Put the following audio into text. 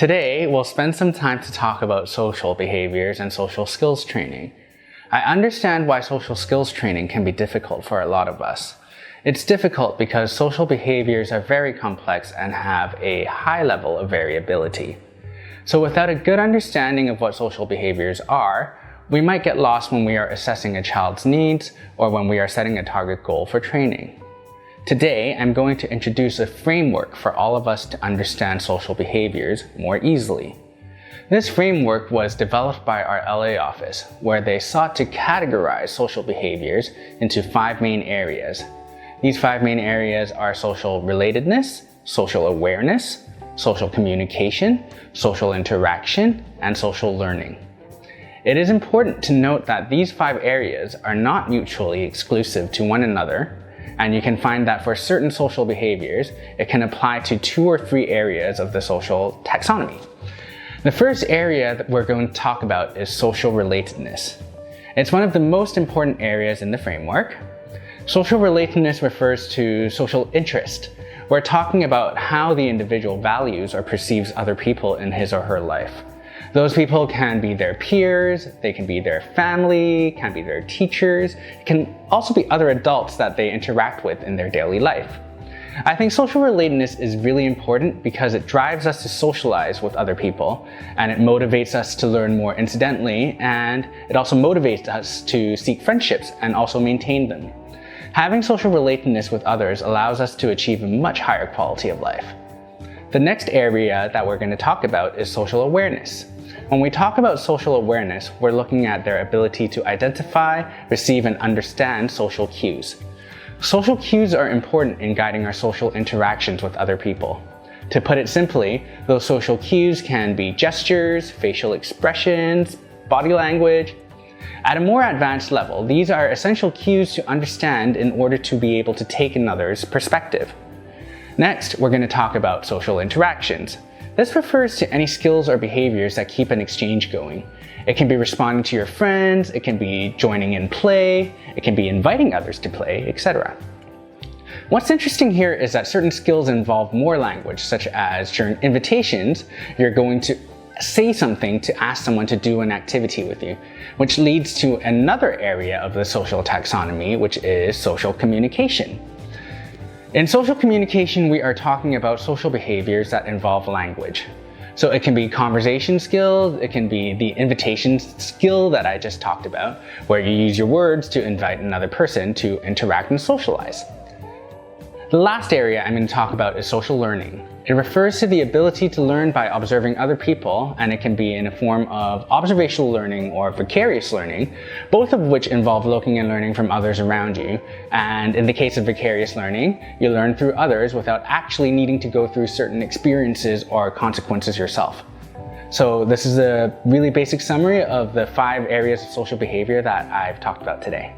Today, we'll spend some time to talk about social behaviors and social skills training. I understand why social skills training can be difficult for a lot of us. It's difficult because social behaviors are very complex and have a high level of variability. So without a good understanding of what social behaviors are, we might get lost when we are assessing a child's needs or when we are setting a target goal for training. Today, I'm going to introduce a framework for all of us to understand social behaviors more easily. This framework was developed by our LA office, where they sought to categorize social behaviors into 5 main areas. These 5 main areas are social relatedness, social awareness, social communication, social interaction, and social learning. It is important to note that these 5 areas are not mutually exclusive to one another, and you can find that for certain social behaviors, it can apply to 2 or 3 areas of the social taxonomy. The first area that we're going to talk about is social relatedness. It's one of the most important areas in the framework. Social relatedness refers to social interest. We're talking about how the individual values or perceives other people in his or her life. Those people can be their peers, they can be their family, can be their teachers, it can also be other adults that they interact with in their daily life. I think social relatedness is really important because it drives us to socialize with other people, and it motivates us to learn more incidentally, and it also motivates us to seek friendships and also maintain them. Having social relatedness with others allows us to achieve a much higher quality of life. The next area that we're going to talk about is social awareness. When we talk about social awareness, we're looking at their ability to identify, receive, and understand social cues. Social cues are important in guiding our social interactions with other people. To put it simply, those social cues can be gestures, facial expressions, body language. At a more advanced level, these are essential cues to understand in order to be able to take another's perspective. Next, we're going to talk about social interactions. This refers to any skills or behaviors that keep an exchange going. It can be responding to your friends, it can be joining in play, it can be inviting others to play, etc. What's interesting here is that certain skills involve more language, such as during invitations, you're going to say something to ask someone to do an activity with you, which leads to another area of the social taxonomy, which is social communication. In social communication, we are talking about social behaviors that involve language. So it can be conversation skills, it can be the invitation skill that I just talked about, where you use your words to invite another person to interact and socialize. The last area I'm going to talk about is social learning. It refers to the ability to learn by observing other people, and it can be in a form of observational learning or vicarious learning, both of which involve looking and learning from others around you. And in the case of vicarious learning, you learn through others without actually needing to go through certain experiences or consequences yourself. So this is a really basic summary of the 5 areas of social behavior that I've talked about today.